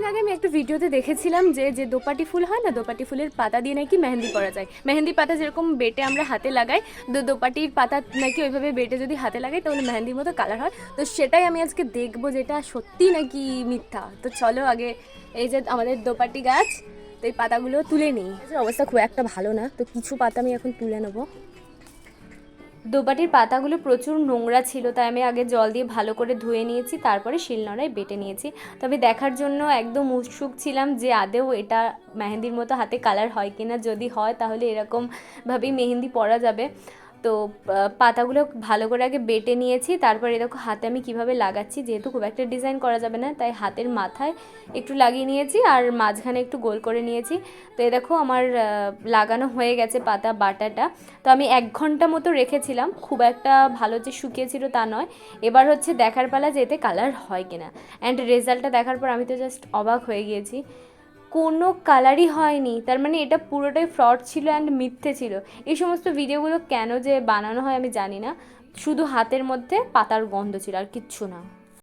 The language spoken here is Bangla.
অনেকদিন আগে আমি একটা ভিডিওতে দেখেছিলাম যে যে দোপাটি ফুল হয় না, দোপাটি ফুলের পাতা দিয়ে নাকি মেহেন্দি করা যায়। মেহেন্দি পাতা যেরকম বেটে আমরা হাতে লাগাই, দোপাটির পাতা নাকি ওইভাবে বেটে যদি হাতে লাগাই তাহলে মেহেন্দির মতো কালার হয়। তো সেটাই আমি আজকে দেখবো যেটা সত্যি নাকি মিথ্যা। তো চলো আগে এই যে আমাদের দোপাটি গাছ, তো এই পাতাগুলো তুলে নিই। অবস্থা খুব একটা ভালো না, তো কিছু পাতা আমি এখন তুলে নেবো। দোপাটির পাতাগুলো প্রচুর নোংরা ছিল, তাই আমি আগে জল দিয়ে ভালো করে ধুয়ে নিয়েছি, তারপরে শিলনোড়ায় বেটে নিয়েছি। তবে দেখার জন্য একদম উৎসুক ছিলাম যে আদেও এটা মেহেন্দির মতো হাতে কালার হয় কিনা। যদি হয় তাহলে এরকমভাবেই মেহেন্দি পরা যাবে। তো পাতাগুলো ভালো করে আগে বেটে নিয়েছি, তারপরে দেখো হাতে আমি কিভাবে লাগাচ্ছি। যেহেতু খুব একটা ডিজাইন করা যাবে না, তাই হাতের মাথায় একটু লাগিয়ে নিয়েছি আর মাঝখানে একটু গোল করে নিয়েছি। তো এই দেখো আমার লাগানো হয়ে গেছে পাতা বাটাটা। তো আমি 1 ঘন্টা মতো রেখেছিলাম, খুব একটা ভালো যে শুকিয়েছিল তা নয়। এবার হচ্ছে দেখার পালা যে এতে কালার হয় কিনা। অ্যান্ড রেজাল্টটা দেখার পর আমি তো জাস্ট অবাক হয়ে গিয়েছি, কোনো কালারই হয়নি। তার মানে এটা পুরোটাই ফ্রড ছিল অ্যান্ড মিথ্যে ছিল। এই সমস্ত ভিডিওগুলো কেন যে বানানো হয় আমি জানি না, শুধু হাতের মধ্যে পাতার গন্ধ ছিল আর কিচ্ছু না।